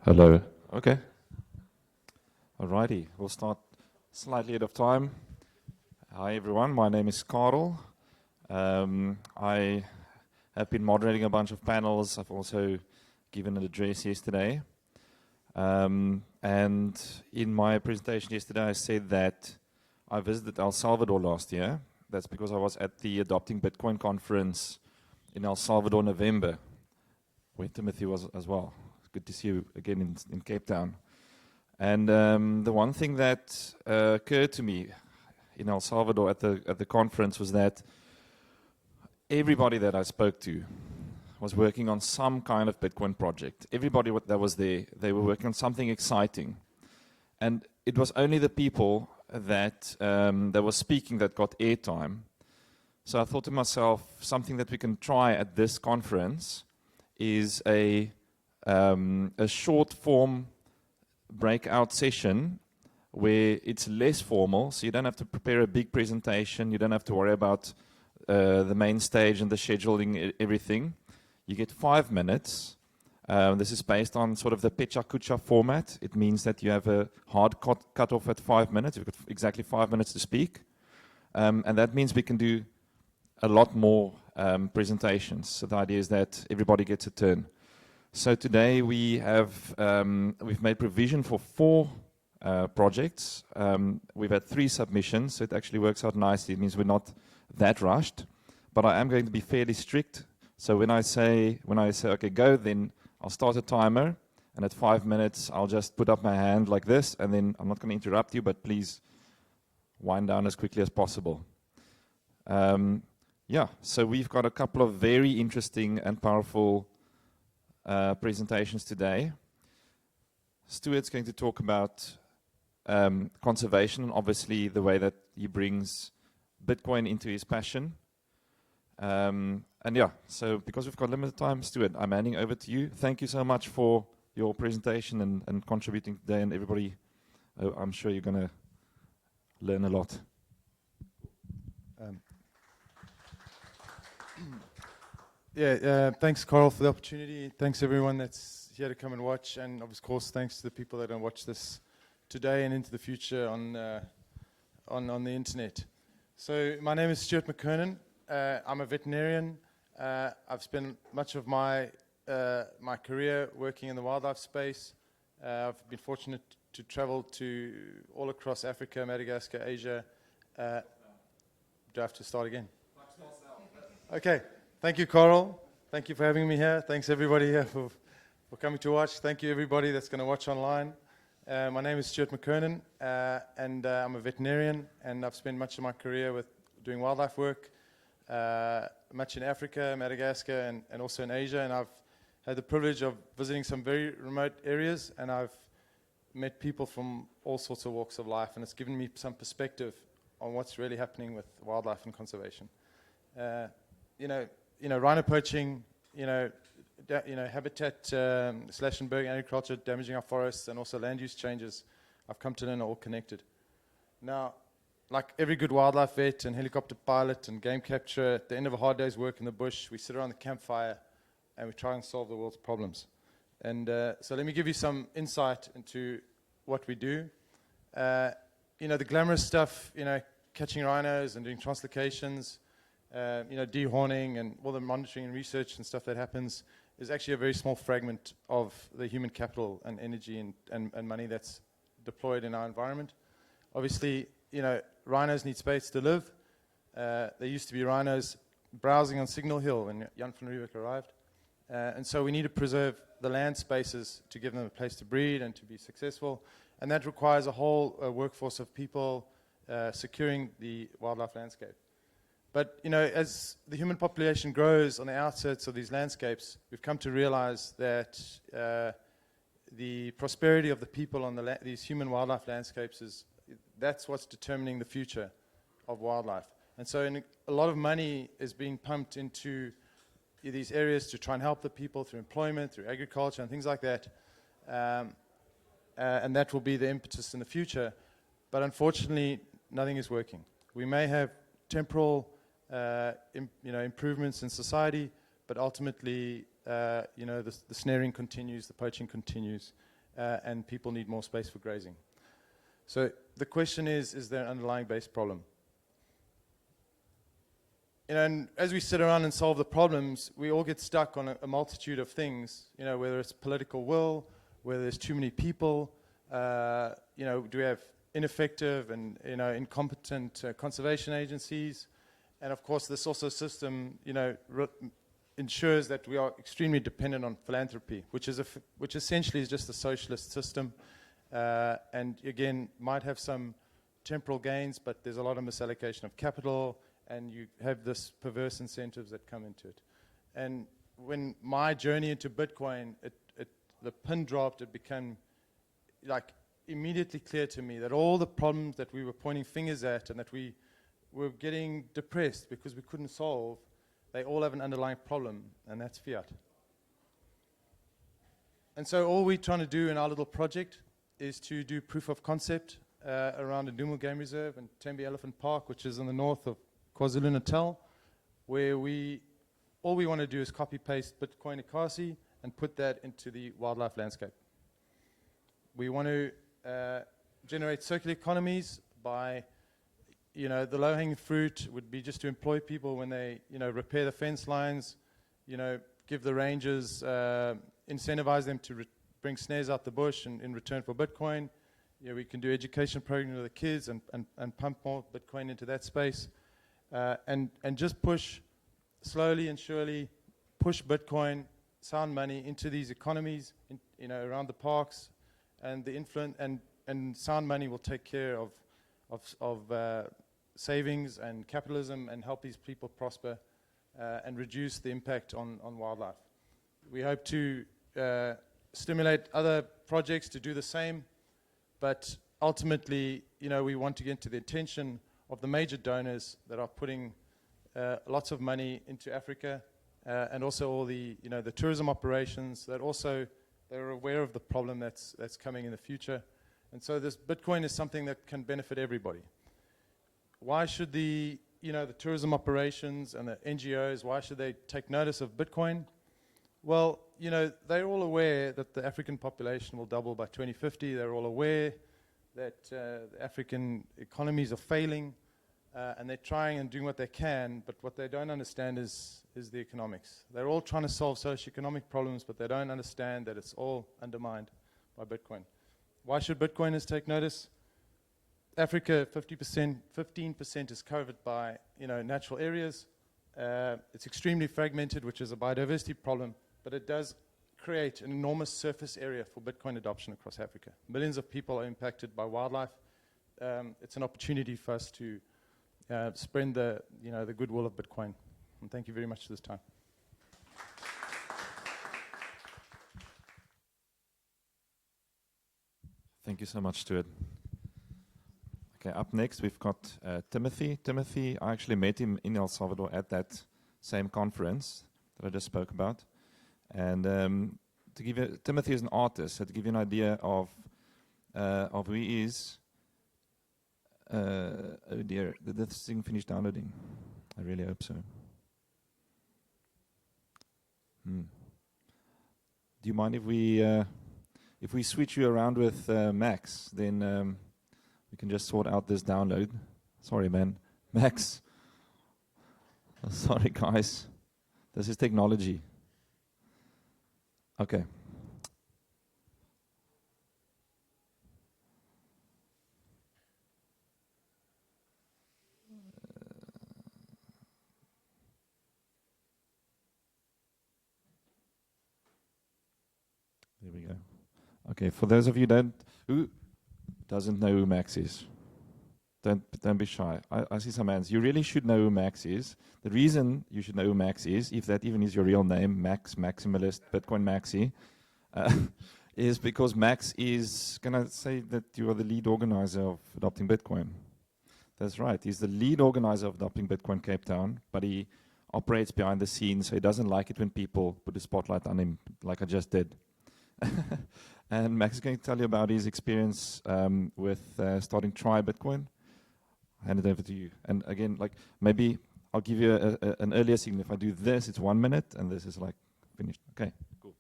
Hello. Okay. Alrighty. We'll start slightly ahead of time. Hi, everyone. My name is Carel. I have been moderating a bunch of panels. I've also given an address yesterday. And in my presentation yesterday, I said that I visited El Salvador last year. That's because I was at the Adopting Bitcoin conference in El Salvador, November, where Timothy was as well. Good to see you again in Cape Town. And the one thing that occurred to me in El Salvador at the conference was that everybody that I spoke to was working on some kind of Bitcoin project. Everybody that was there, they were working on something exciting. And it was only the people that were speaking that got airtime. So I thought to myself, something that we can try at this conference is a short form breakout session where it's less formal, so you don't have to prepare a big presentation, you don't have to worry about the main stage and the scheduling, everything. You get 5 minutes. This is based on sort of the PechaKucha format. It means that you have a hard cut-off at 5 minutes. You've got exactly 5 minutes to speak. And that means we can do a lot more presentations. So the idea is that everybody gets a turn. So today we have we've made provision for 4 projects. We've had 3 submissions, so it actually works out nicely. It means we're not that rushed, but I am going to be fairly strict. So when I say okay, go, then I'll start a timer, and at 5 minutes I'll just put up my hand like this, and then I'm not going to interrupt you, but please wind down as quickly as possible. Yeah, so we've got a couple of very interesting and powerful presentations today. Stuart's going to talk about conservation, and obviously the way that he brings Bitcoin into his passion. And yeah, so because we've got limited time, Stuart, I'm handing over to you. Thank you so much for your presentation and contributing today, and everybody, I'm sure you're going to learn a lot. Thanks, Carel, for the opportunity. Thanks, everyone that's here to come and watch. And, of course, thanks to the people that are going to watch this today and into the future on the internet. So my name is Stuart McKernan. I'm a veterinarian. I've spent much of my career working in the wildlife space. I've been fortunate to travel to all across Africa, Madagascar, Asia. Do I have to start again? Okay. Thank you, Carel. Thank you for having me here. Thanks, everybody here for coming to watch. Thank you, everybody that's going to watch online. My name is Stuart McKernan, and I'm a veterinarian, and I've spent much of my career with doing wildlife work, much in Africa, Madagascar, and also in Asia. And I've had the privilege of visiting some very remote areas, and I've met people from all sorts of walks of life, and it's given me some perspective on what's really happening with wildlife and conservation. Rhino poaching, habitat slash and burn agriculture damaging our forests, and also land use changes, I've come to learn are all connected. Now, like every good wildlife vet and helicopter pilot and game capturer, at the end of a hard day's work in the bush, we sit around the campfire and we try and solve the world's problems. And so let me give you some insight into what we do. The glamorous stuff, catching rhinos and doing translocations, dehorning and all the monitoring and research and stuff that happens is actually a very small fragment of the human capital and energy and money that's deployed in our environment. Obviously, rhinos need space to live. There used to be rhinos browsing on Signal Hill when Jan van Riebeeck arrived. And so we need to preserve the land spaces to give them a place to breed and to be successful. And that requires a whole workforce of people securing the wildlife landscape. But, as the human population grows on the outskirts of these landscapes, we've come to realize that the prosperity of the people on these human wildlife landscapes that's what's determining the future of wildlife. And so a lot of money is being pumped into these areas to try and help the people through employment, through agriculture, and things like that. And that will be the impetus in the future. But unfortunately, nothing is working. We may have temporal improvements in society, but ultimately, the snaring continues, the poaching continues, and people need more space for grazing. So the question is there an underlying base problem? And as we sit around and solve the problems, we all get stuck on a multitude of things, whether it's political will, whether there's too many people, do we have ineffective and, incompetent conservation agencies? And of course, the social system, ensures that we are extremely dependent on philanthropy, which essentially is just a socialist system. And again, might have some temporal gains, but there's a lot of misallocation of capital, and you have this perverse incentives that come into it. And when my journey into Bitcoin, the pin dropped, it became like immediately clear to me that all the problems that we were pointing fingers at and that we were getting depressed because we couldn't solve, they all have an underlying problem, and that's fiat. And so all we're trying to do in our little project is to do proof of concept around a Dumal Game Reserve and Tembe Elephant Park, which is in the north of KwaZulu-Natal, where all we want to do is copy-paste Bitcoin Ikasi and put that into the wildlife landscape. We want to generate circular economies by, the low-hanging fruit would be just to employ people when they, repair the fence lines, give the rangers, incentivize them to bring snares out the bush in return for Bitcoin. We can do education programs with the kids and pump more Bitcoin into that space. And just push slowly and surely, push Bitcoin, sound money into these economies, around the parks, and the influence and sound money will take care of savings and capitalism and help these people prosper and reduce the impact on wildlife. We hope to stimulate other projects to do the same, but ultimately, we want to get to the attention of the major donors that are putting lots of money into Africa, and also all the tourism operations that also they're aware of the problem that's coming in the future. And so this Bitcoin is something that can benefit everybody. Why should the tourism operations and the NGOs, why should they take notice of Bitcoin? Well, they're all aware that the African population will double by 2050. They're all aware that the African economies are failing, and they're trying and doing what they can, but what they don't understand is the economics. They're all trying to solve socioeconomic problems, but they don't understand that it's all undermined by Bitcoin. Why should Bitcoiners take notice? Africa, 15% is covered by natural areas. It's extremely fragmented, which is a biodiversity problem, but it does create an enormous surface area for Bitcoin adoption across Africa. Millions of people are impacted by wildlife. It's an opportunity for us to spread the goodwill of Bitcoin. And thank you very much for this time. Thank you so much, Stuart. Okay, up next we've got Timothy. Timothy, I actually met him in El Salvador at that same conference that I just spoke about. And to give you, Timothy is an artist, so to give you an idea of who he is. Oh dear, did this thing finish downloading? I really hope so. Do you mind if we switch you around with Max, then we can just sort out this download. Sorry, man. Max. Sorry, guys. This is technology. Okay. There we go. Okay, for those of you who doesn't know who Max is, don't be shy. I see some hands. You really should know who Max is. The reason you should know who Max is, if that even is your real name, Max, Maximalist, Bitcoin Maxi, is because Max is, can I say that you are the lead organizer of Adopting Bitcoin? That's right. He's the lead organizer of Adopting Bitcoin Cape Town, but he operates behind the scenes, so he doesn't like it when people put a spotlight on him, like I just did. And Max is going to tell you about his experience with starting Try Bitcoin. I'll hand it over to you. And again, like maybe I'll give you an earlier signal. If I do this, it's 1 minute, and this is like finished. Okay, cool.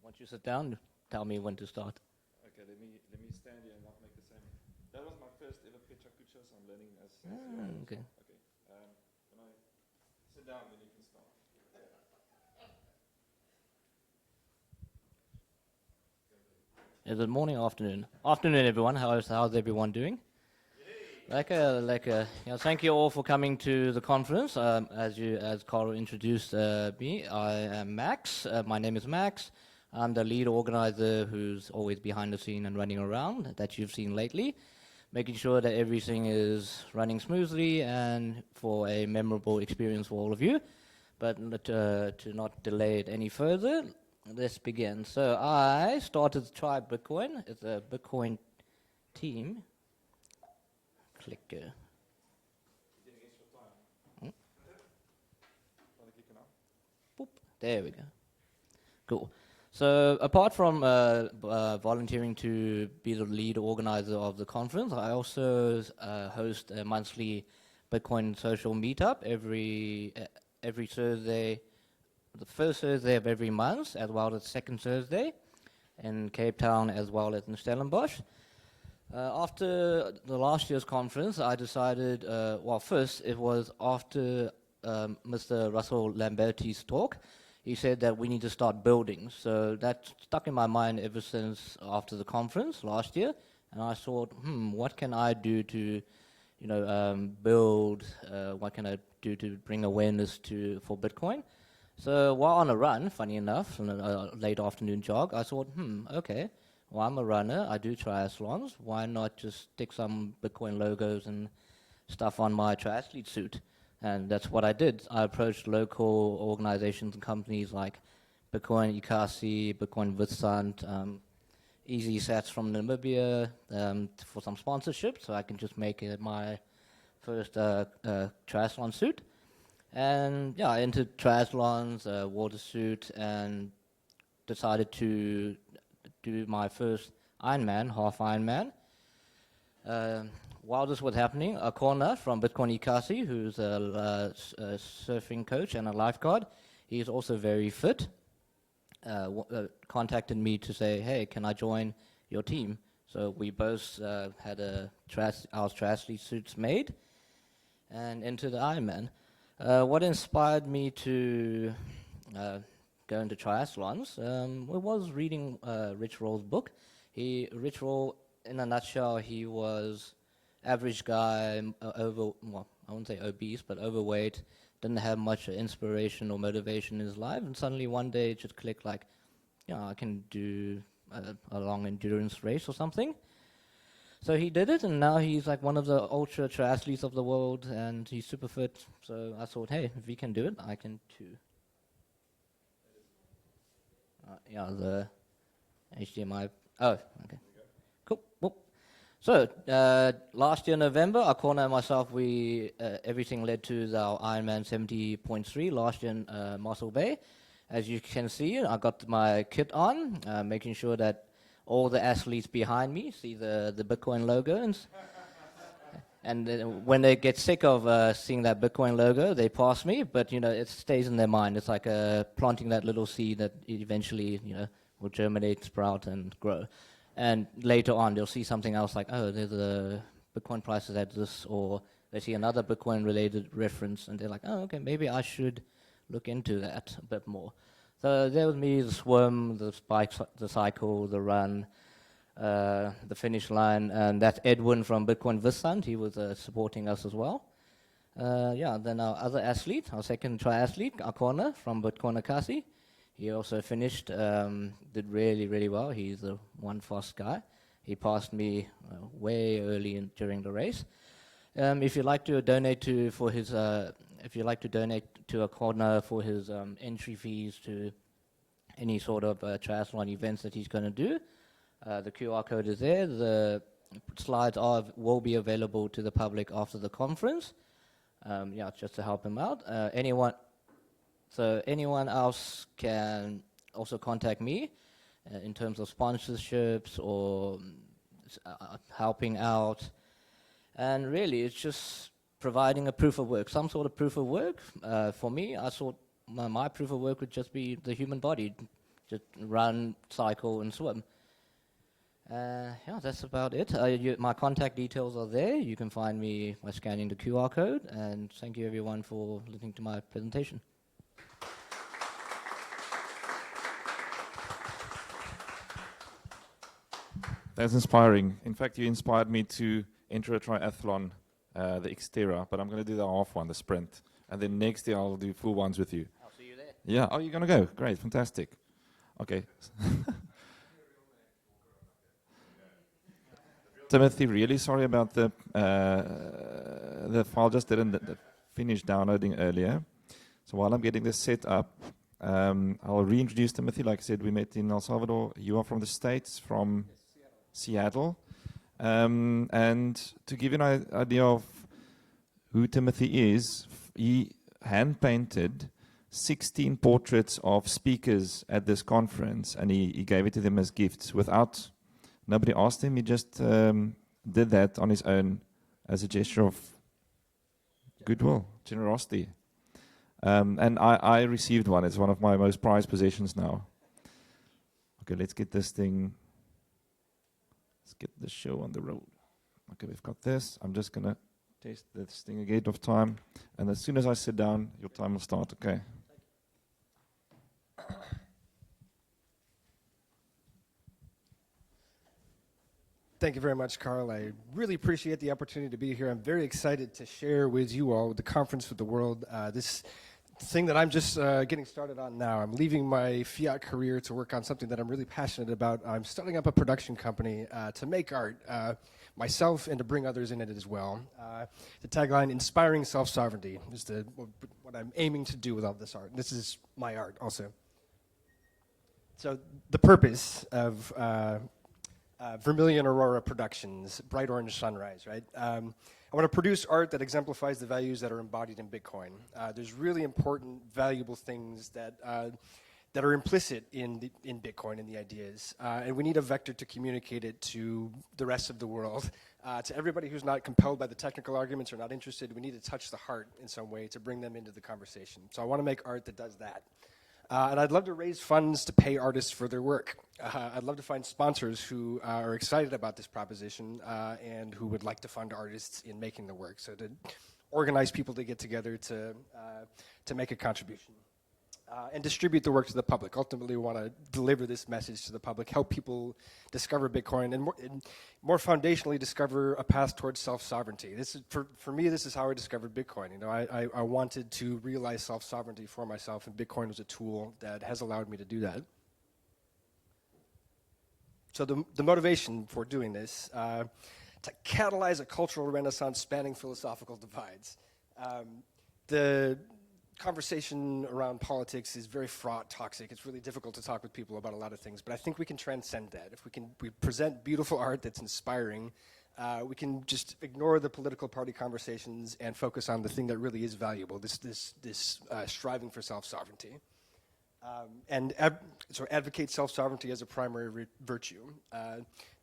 Once you sit down, tell me when to start. Okay, let me stand here and not make the same. That was my first ever PechaKucha, so I'm learning as Okay. Okay. When I sit down, then you can start. Is it morning or afternoon? Afternoon, everyone. How's everyone doing? Thank you all for coming to the conference. As Carl introduced me, I am Max. My name is Max. I'm the lead organizer who's always behind the scene and running around that you've seen lately, making sure that everything is running smoothly and for a memorable experience for all of you. But to not delay it any further, let's begin. So I started Try Bitcoin. It's a Bitcoin team. Clicker. Boop. There we go. Cool. So apart from volunteering to be the lead organizer of the conference, I also host a monthly Bitcoin social meetup every Thursday, the first Thursday of every month, as well as the second Thursday in Cape Town, as well as in Stellenbosch. After the last year's conference, I decided, first it was after Mr. Russell Lamberti's talk. He said that we need to start building. So that stuck in my mind ever since after the conference last year. And I thought, what can I do to, build? What can I do to bring awareness for Bitcoin? So while on a run, funny enough, on a late afternoon jog, I thought, okay. Well, I'm a runner. I do triathlons. Why not just stick some Bitcoin logos and stuff on my triathlete suit? And that's what I did. I approached local organizations and companies like Bitcoin Ikasi, Bitcoin Witsand, Easy Sats from Namibia for some sponsorship, so I can just make it my first triathlon suit. And yeah, I entered triathlons, water suit, and decided to do my first Ironman, half Ironman. While this was happening, Akona from Bitcoin Ikasi, who's a surfing coach and a lifeguard, he's also very fit, contacted me to say, hey, can I join your team? So we both had our triathlete suits made and entered the Ironman. What inspired me to go into triathlons, I was reading Rich Roll's book. Rich Roll, in a nutshell, he was average guy, I wouldn't say obese, but overweight, didn't have much inspiration or motivation in his life, and suddenly one day it just clicked like, I can do a long endurance race or something. So he did it, and now he's like one of the ultra triathletes of the world, and he's super fit. So I thought, hey, if he can do it, I can too. The HDMI. Oh, okay. Cool. Well, so last year November, Akona and myself, everything led to our Ironman 70.3 last year in Mossel Bay. As you can see, I got my kit on, making sure that all the athletes behind me see the Bitcoin logo. And when they get sick of seeing that Bitcoin logo, they pass me, but it stays in their mind. It's like planting that little seed that eventually will germinate, sprout, and grow. And later on, they'll see something else like, oh, there's a Bitcoin price is at this, or they see another Bitcoin-related reference, and they're like, oh, okay, maybe I should look into that a bit more. So there was me, the swim, the bike, the cycle, the run, the finish line, and that's Edwin from Bitcoin Witsand. He was supporting us as well. Then our other athlete, our second triathlete, Akona from Bitcoin Ikasi. He also finished, did really, really well. He's the one fast guy. He passed me way early during the race. If you'd like to donate to Akona for his entry fees to any sort of triathlon events that he's going to do, the QR code is there. The slides will be available to the public after the conference. Just to help him out. Anyone else can also contact me in terms of sponsorships or helping out. And really, it's just providing a proof of work, some sort of proof of work. For me, I thought my proof of work would just be the human body, just run, cycle, and swim. Yeah, that's about it. My contact details are there. You can find me by scanning the QR code. And thank you, everyone, for listening to my presentation. That's inspiring. In fact, you inspired me to enter a triathlon, the Xterra, but I'm going to do the half one, the sprint. And then next year I'll do full ones with you. I'll see you there. Yeah. Oh, you're going to go? Great. Fantastic. Okay. Timothy, really sorry about the file just didn't finish downloading earlier. So while I'm getting this set up, I'll reintroduce Timothy. Like I said, we met in El Salvador. You are from the States, from Seattle. And to give you an idea of who Timothy is, he hand-painted 16 portraits of speakers at this conference, and he gave it to them as gifts without... Nobody asked him. He just did that on his own as a gesture of goodwill, generosity. And I received one. It's one of my most prized possessions now. Okay, let's get this thing. Let's get the show on the road. Okay, we've got this. I'm just going to test this thing ahead of time. And as soon as I sit down, your time will start, okay? Thank you very much, Carl. I really appreciate the opportunity to be here. I'm very excited to share with you all the conference with the world. This thing that I'm just getting started on now. I'm leaving my fiat career to work on something that I'm really passionate about. I'm starting up a production company to make art myself and to bring others in it as well. The tagline, inspiring self-sovereignty, is what I'm aiming to do with all this art. This is my art also. So the purpose of Vermilion Aurora Productions, Bright Orange Sunrise, right? I want to produce art that exemplifies the values that are embodied in Bitcoin. There's really important, valuable things that are implicit in Bitcoin and the ideas, and we need a vector to communicate it to the rest of the world. To everybody who's not compelled by the technical arguments or not interested, we need to touch the heart in some way to bring them into the conversation. So I want to make art that does that. And I'd love to raise funds to pay artists for their work. I'd love to find sponsors who are excited about this proposition and who would like to fund artists in making the work. So to organize people to get together to make a contribution. And distribute the work to the public. Ultimately, we want to deliver this message to the public, help people discover Bitcoin, and more foundationally, discover a path towards self-sovereignty. This is, for me, this is how I discovered Bitcoin. You know, I wanted to realize self-sovereignty for myself, and Bitcoin was a tool that has allowed me to do that. So the motivation for doing this, to catalyze a cultural renaissance spanning philosophical divides. The conversation around politics is very fraught, toxic. It's really difficult to talk with people about a lot of things, but I think we can transcend that. If we present beautiful art that's inspiring, we can just ignore the political party conversations and focus on the thing that really is valuable, this striving for self-sovereignty. So advocate self-sovereignty as a primary virtue.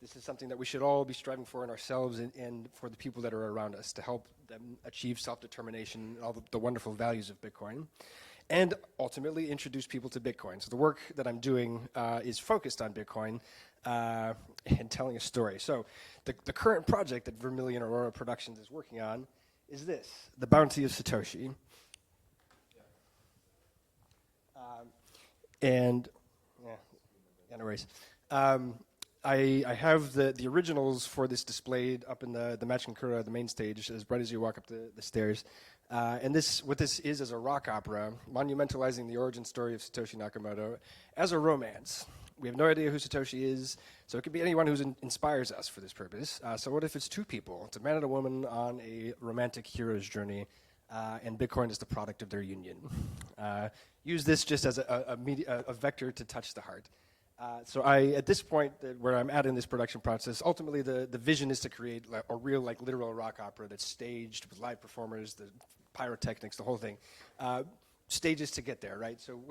This is something that we should all be striving for in ourselves and for the people that are around us to help them achieve self-determination and all the wonderful values of Bitcoin. And ultimately introduce people to Bitcoin. So the work that I'm doing is focused on Bitcoin and telling a story. So the current project that Vermilion Aurora Productions is working on is this, The Bounty of Satoshi. No worries. I have the originals for this displayed up in the Machinkura, the main stage, as bright as you walk up the stairs. And what this is a rock opera, monumentalizing the origin story of Satoshi Nakamoto as a romance. We have no idea who Satoshi is, so it could be anyone who inspires us for this purpose. So what if it's two people? It's a man and a woman on a romantic hero's journey, and Bitcoin is the product of their union. Use this just as a vector to touch the heart. So at this point, where I'm at in this production process, ultimately the vision is to create a real, literal rock opera that's staged with live performers, the pyrotechnics, the whole thing. Stages to get there, right? So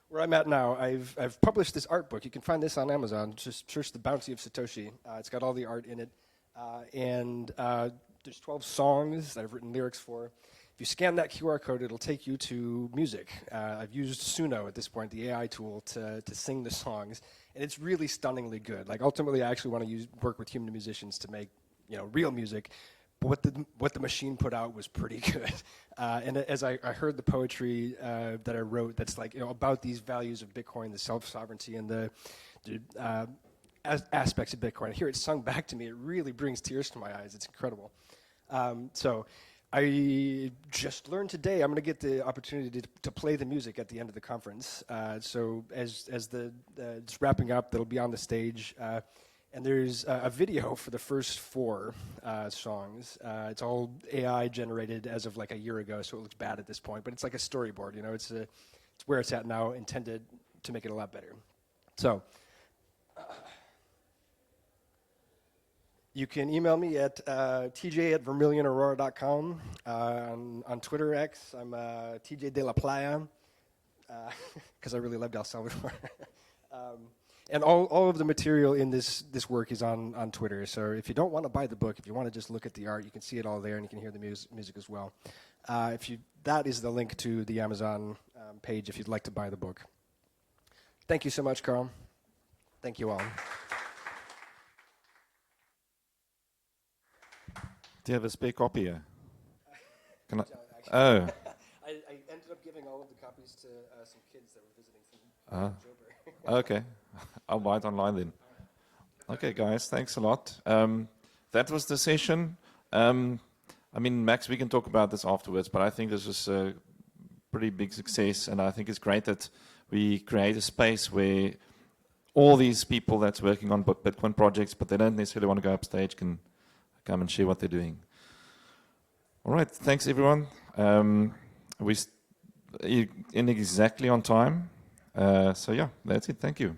where I'm at now, I've published this art book. You can find this on Amazon. Just search The Bounty of Satoshi. It's got all the art in it. And there's 12 songs that I've written lyrics for. you scan that QR code, it'll take you to music. I've used Suno at this point, the AI tool, to sing the songs, and it's really stunningly good. Like ultimately, I actually want to work with human musicians to make real music. But what the machine put out was pretty good. And as I heard the poetry that I wrote, that's like about these values of Bitcoin, the self-sovereignty and the aspects of Bitcoin. I hear it sung back to me. It really brings tears to my eyes. It's incredible. So I just learned today I'm going to get the opportunity to play the music at the end of the conference. So as it's wrapping up, that'll be on the stage. And there's a video for the first 4 songs. It's all AI generated as of like a year ago, so it looks bad at this point. But it's like a storyboard, It's where it's at now, intended to make it a lot better. So you can email me at tj@vermilionaurora.com. On Twitter X, I'm TJ de la Playa, because I really loved El Salvador. And all of the material in this work is on Twitter. So if you don't want to buy the book, if you want to just look at the art, you can see it all there, and you can hear the music as well. That is the link to the Amazon page if you'd like to buy the book. Thank you so much, Carl. Thank you all. Do you have a spare copy here? Can I? Oh. I ended up giving all of the copies to some kids that were visiting from Joburg. Okay. I'll buy it online then. Okay, guys, thanks a lot. That was the session. Max, we can talk about this afterwards, but I think this was a pretty big success, and I think it's great that we create a space where all these people that's working on Bitcoin projects, but they don't necessarily want to go upstage, can come and share what they're doing. All right, thanks everyone. We're in exactly on time. So yeah, that's it. Thank you.